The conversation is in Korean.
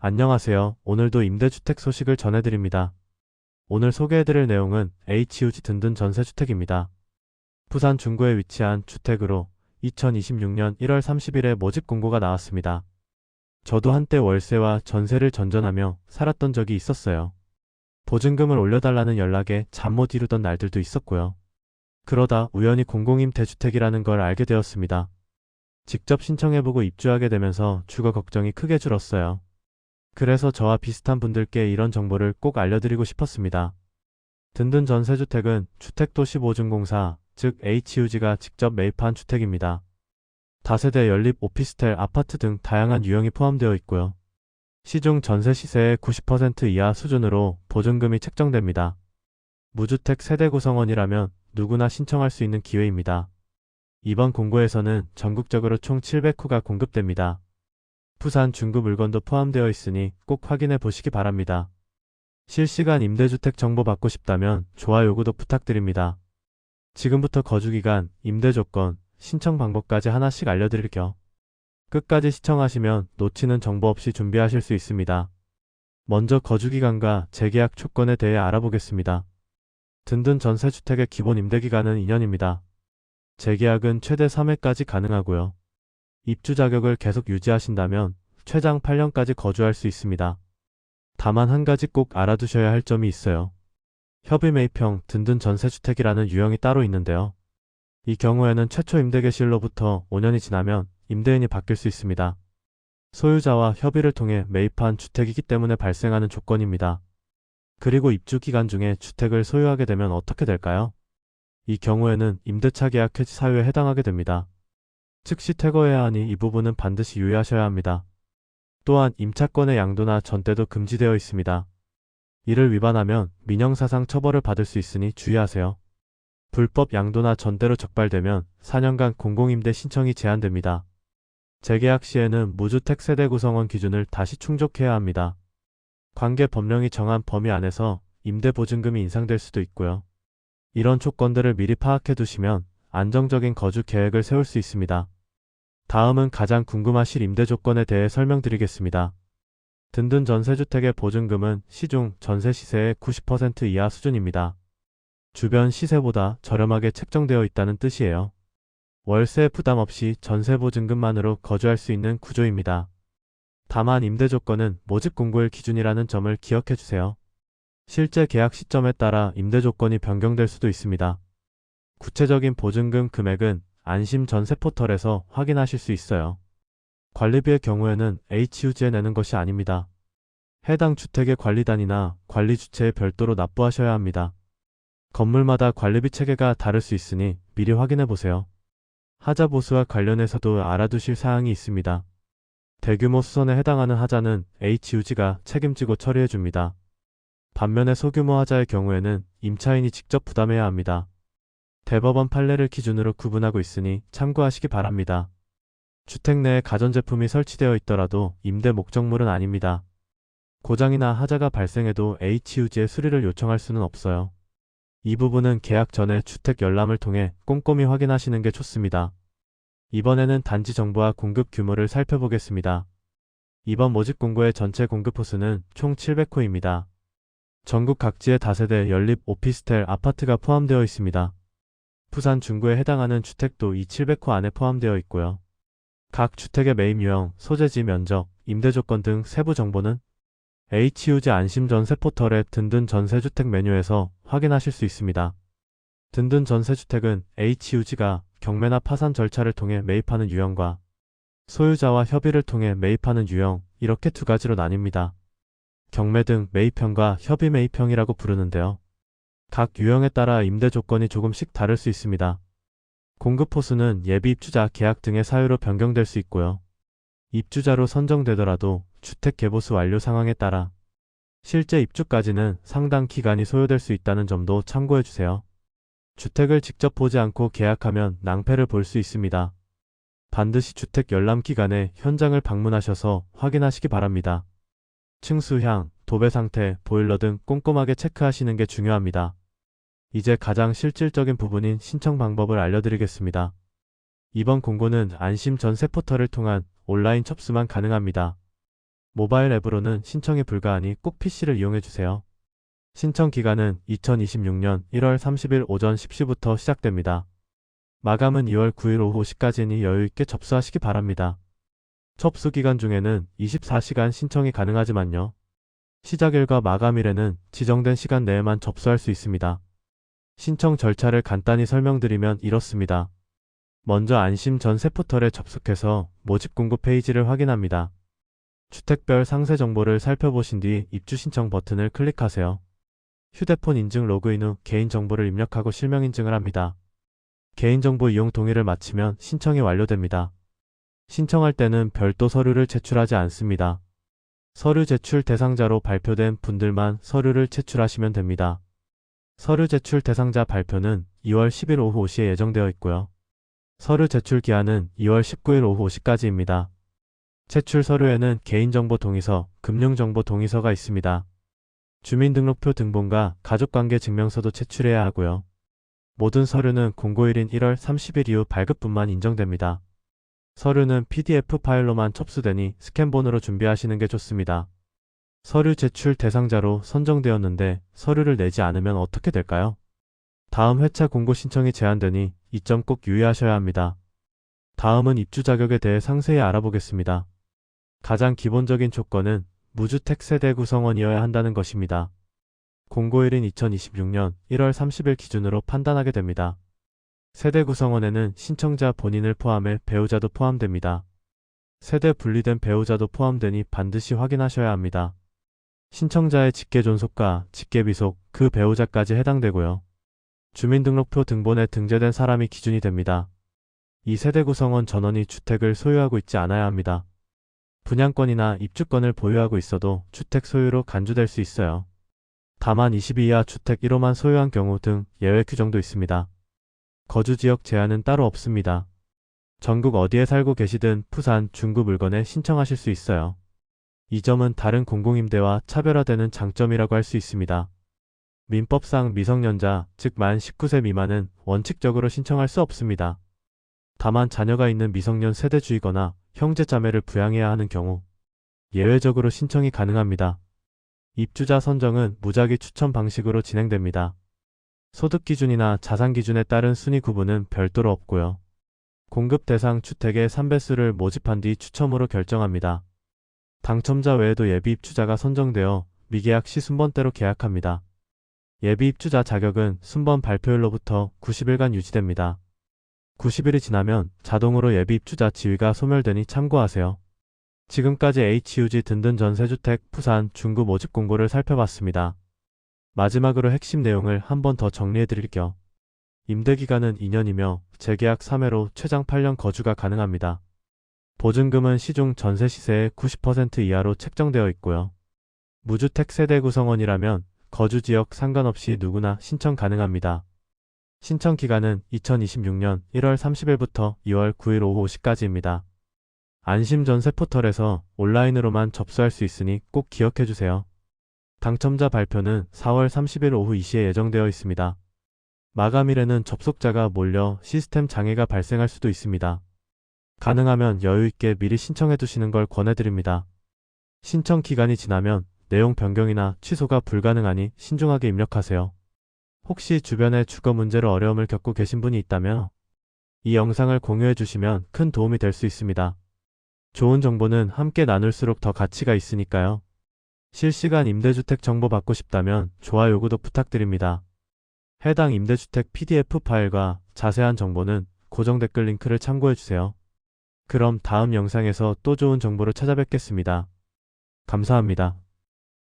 안녕하세요. 오늘도 임대주택 소식을 전해드립니다. 오늘 소개해드릴 내용은 HUG 든든 전세주택입니다. 부산 중구에 위치한 주택으로 2026년 1월 30일에 모집 공고가 나왔습니다. 저도 한때 월세와 전세를 전전하며 살았던 적이 있었어요. 보증금을 올려달라는 연락에 잠 못 이루던 날들도 있었고요. 그러다 우연히 공공임대주택이라는 걸 알게 되었습니다. 직접 신청해보고 입주하게 되면서 주거 걱정이 크게 줄었어요. 그래서 저와 비슷한 분들께 이런 정보를 꼭 알려드리고 싶었습니다. 든든 전세주택은 주택도시보증공사, 즉 HUG가 직접 매입한 주택입니다. 다세대 연립 오피스텔, 아파트 등 다양한 유형이 포함되어 있고요. 시중 전세 시세의 90% 이하 수준으로 보증금이 책정됩니다. 무주택 세대 구성원이라면 누구나 신청할 수 있는 기회입니다. 이번 공고에서는 전국적으로 총 700호가 공급됩니다. 부산 중구 물건도 포함되어 있으니 꼭 확인해 보시기 바랍니다. 실시간 임대주택 정보 받고 싶다면 좋아요, 구독 부탁드립니다. 지금부터 거주기간, 임대조건, 신청 방법까지 하나씩 알려드릴게요. 끝까지 시청하시면 놓치는 정보 없이 준비하실 수 있습니다. 먼저 거주기간과 재계약 조건에 대해 알아보겠습니다. 든든 전세주택의 기본 임대기간은 2년입니다. 재계약은 최대 3회까지 가능하고요. 입주 자격을 계속 유지하신다면 최장 8년까지 거주할 수 있습니다. 다만 한 가지 꼭 알아두셔야 할 점이 있어요. 협의매입형 든든 전세주택이라는 유형이 따로 있는데요. 이 경우에는 최초 임대 개시일로부터 5년이 지나면 임대인이 바뀔 수 있습니다. 소유자와 협의를 통해 매입한 주택이기 때문에 발생하는 조건입니다. 그리고 입주 기간 중에 주택을 소유하게 되면 어떻게 될까요? 이 경우에는 임대차 계약 해지 사유에 해당하게 됩니다. 즉시 퇴거해야 하니 이 부분은 반드시 유의하셔야 합니다. 또한 임차권의 양도나 전대도 금지되어 있습니다. 이를 위반하면 민형사상 처벌을 받을 수 있으니 주의하세요. 불법 양도나 전대로 적발되면 4년간 공공임대 신청이 제한됩니다. 재계약 시에는 무주택 세대 구성원 기준을 다시 충족해야 합니다. 관계 법령이 정한 범위 안에서 임대보증금이 인상될 수도 있고요. 이런 조건들을 미리 파악해 두시면 안정적인 거주 계획을 세울 수 있습니다. 다음은 가장 궁금하실 임대 조건에 대해 설명드리겠습니다. 든든 전세주택의 보증금은 시중 전세 시세의 90% 이하 수준입니다. 주변 시세보다 저렴하게 책정되어 있다는 뜻이에요. 월세 부담 없이 전세 보증금만으로 거주할 수 있는 구조입니다. 다만 임대 조건은 모집 공고일 기준이라는 점을 기억해 주세요. 실제 계약 시점에 따라 임대 조건이 변경될 수도 있습니다. 구체적인 보증금 금액은 안심 전세 포털에서 확인하실 수 있어요. 관리비의 경우에는 HUG에 내는 것이 아닙니다. 해당 주택의 관리단이나 관리 주체에 별도로 납부하셔야 합니다. 건물마다 관리비 체계가 다를 수 있으니 미리 확인해 보세요. 하자 보수와 관련해서도 알아두실 사항이 있습니다. 대규모 수선에 해당하는 하자는 HUG가 책임지고 처리해 줍니다. 반면에 소규모 하자의 경우에는 임차인이 직접 부담해야 합니다. 대법원 판례를 기준으로 구분하고 있으니 참고하시기 바랍니다. 주택 내에 가전제품이 설치되어 있더라도 임대 목적물은 아닙니다. 고장이나 하자가 발생해도 HUG에 수리를 요청할 수는 없어요. 이 부분은 계약 전에 주택 열람을 통해 꼼꼼히 확인하시는 게 좋습니다. 이번에는 단지 정보와 공급 규모를 살펴보겠습니다. 이번 모집 공고의 전체 공급 호수는 총 700호입니다. 전국 각지의 다세대 연립 오피스텔 아파트가 포함되어 있습니다. 부산 중구에 해당하는 주택도 이 700호 안에 포함되어 있고요. 각 주택의 매입 유형, 소재지 면적, 임대 조건 등 세부 정보는 HUG 안심 전세 포털의 든든 전세주택 메뉴에서 확인하실 수 있습니다. 든든 전세주택은 HUG가 경매나 파산 절차를 통해 매입하는 유형과 소유자와 협의를 통해 매입하는 유형, 이렇게 두 가지로 나뉩니다. 경매 등 매입형과 협의 매입형이라고 부르는데요. 각 유형에 따라 임대 조건이 조금씩 다를 수 있습니다. 공급 호수는 예비 입주자 계약 등의 사유로 변경될 수 있고요. 입주자로 선정되더라도 주택 개보수 완료 상황에 따라 실제 입주까지는 상당 기간이 소요될 수 있다는 점도 참고해 주세요. 주택을 직접 보지 않고 계약하면 낭패를 볼 수 있습니다. 반드시 주택 열람 기간에 현장을 방문하셔서 확인하시기 바랍니다. 층수향, 도배 상태, 보일러 등 꼼꼼하게 체크하시는 게 중요합니다. 이제 가장 실질적인 부분인 신청 방법을 알려드리겠습니다. 이번 공고는 안심 전세 포털을 통한 온라인 접수만 가능합니다. 모바일 앱으로는 신청이 불가하니 꼭 PC를 이용해주세요. 신청 기간은 2026년 1월 30일 오전 10시부터 시작됩니다. 마감은 2월 9일 오후 5시까지니 여유있게 접수하시기 바랍니다. 접수 기간 중에는 24시간 신청이 가능하지만요. 시작일과 마감일에는 지정된 시간 내에만 접수할 수 있습니다. 신청 절차를 간단히 설명드리면 이렇습니다. 먼저 안심 전세 포털에 접속해서 모집 공고 페이지를 확인합니다. 주택별 상세 정보를 살펴보신 뒤 입주 신청 버튼을 클릭하세요. 휴대폰 인증 로그인 후 개인정보를 입력하고 실명 인증을 합니다. 개인정보 이용 동의를 마치면 신청이 완료됩니다. 신청할 때는 별도 서류를 제출하지 않습니다. 서류 제출 대상자로 발표된 분들만 서류를 제출하시면 됩니다. 서류 제출 대상자 발표는 2월 10일 오후 5시에 예정되어 있고요. 서류 제출 기한은 2월 19일 오후 5시까지입니다. 제출 서류에는 개인정보 동의서, 금융정보 동의서가 있습니다. 주민등록표 등본과 가족관계 증명서도 제출해야 하고요. 모든 서류는 공고일인 1월 30일 이후 발급분만 인정됩니다. 서류는 PDF 파일로만 첩수되니 스캔본으로 준비하시는 게 좋습니다. 서류 제출 대상자로 선정되었는데 서류를 내지 않으면 어떻게 될까요? 다음 회차 공고 신청이 제한되니 이 점 꼭 유의하셔야 합니다. 다음은 입주 자격에 대해 상세히 알아보겠습니다. 가장 기본적인 조건은 무주택 세대 구성원이어야 한다는 것입니다. 공고일인 2026년 1월 30일 기준으로 판단하게 됩니다. 세대 구성원에는 신청자 본인을 포함해 배우자도 포함됩니다. 세대 분리된 배우자도 포함되니 반드시 확인하셔야 합니다. 신청자의 직계존속과 직계비속, 그 배우자까지 해당되고요. 주민등록표 등본에 등재된 사람이 기준이 됩니다. 이 세대 구성원 전원이 주택을 소유하고 있지 않아야 합니다. 분양권이나 입주권을 보유하고 있어도 주택 소유로 간주될 수 있어요. 다만 22 이하 주택 1호만 소유한 경우 등 예외 규정도 있습니다. 거주지역 제한은 따로 없습니다. 전국 어디에 살고 계시든 부산, 중구 물건에 신청하실 수 있어요. 이 점은 다른 공공임대와 차별화되는 장점이라고 할 수 있습니다. 민법상 미성년자, 즉 만 19세 미만은 원칙적으로 신청할 수 없습니다. 다만 자녀가 있는 미성년 세대주이거나 형제 자매를 부양해야 하는 경우 예외적으로 신청이 가능합니다. 입주자 선정은 무작위 추천 방식으로 진행됩니다. 소득 기준이나 자산 기준에 따른 순위 구분은 별도로 없고요. 공급 대상 주택의 3배수를 모집한 뒤 추첨으로 결정합니다. 당첨자 외에도 예비 입주자가 선정되어 미계약 시 순번대로 계약합니다. 예비 입주자 자격은 순번 발표일로부터 90일간 유지됩니다. 90일이 지나면 자동으로 예비 입주자 지위가 소멸되니 참고하세요. 지금까지 HUG 든든 전세주택 부산 중구 모집 공고를 살펴봤습니다. 마지막으로 핵심 내용을 한 번 더 정리해드릴게요. 임대기간은 2년이며 재계약 3회로 최장 8년 거주가 가능합니다. 보증금은 시중 전세 시세의 90% 이하로 책정되어 있고요. 무주택 세대 구성원이라면 거주지역 상관없이 누구나 신청 가능합니다. 신청 기간은 2026년 1월 30일부터 2월 9일 오후 5시까지입니다. 안심 전세 포털에서 온라인으로만 접수할 수 있으니 꼭 기억해주세요. 당첨자 발표는 4월 30일 오후 2시에 예정되어 있습니다. 마감일에는 접속자가 몰려 시스템 장애가 발생할 수도 있습니다. 가능하면 여유있게 미리 신청해 두시는 걸 권해드립니다. 신청 기간이 지나면 내용 변경이나 취소가 불가능하니 신중하게 입력하세요. 혹시 주변에 주거 문제로 어려움을 겪고 계신 분이 있다면 이 영상을 공유해 주시면 큰 도움이 될 수 있습니다. 좋은 정보는 함께 나눌수록 더 가치가 있으니까요. 실시간 임대주택 정보 받고 싶다면 좋아요, 구독 부탁드립니다. 해당 임대주택 PDF 파일과 자세한 정보는 고정 댓글 링크를 참고해주세요. 그럼 다음 영상에서 또 좋은 정보로 찾아뵙겠습니다. 감사합니다.